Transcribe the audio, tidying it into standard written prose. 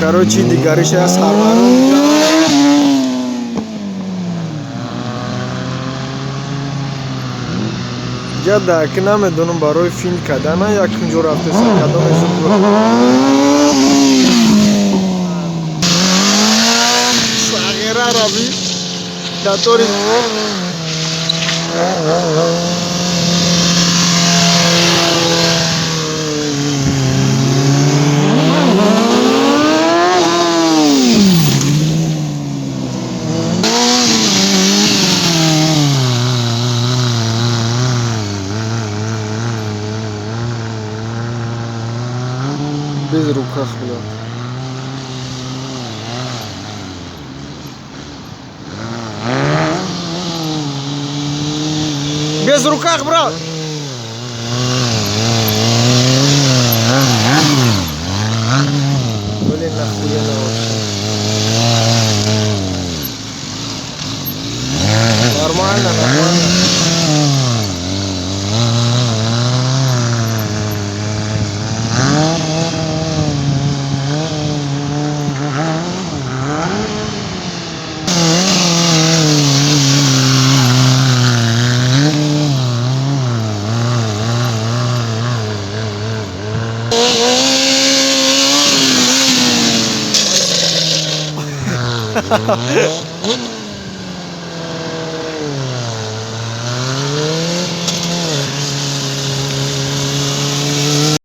короче, дигариша сарварон. Ҷада ки намедонам барои фин кардана якунҷо рафтеса кадоме зуд сағира рави датори без руках, блядь. Без руках, брат! Блин, нахуя вообще. Нормально, нормально. Ha ha ha.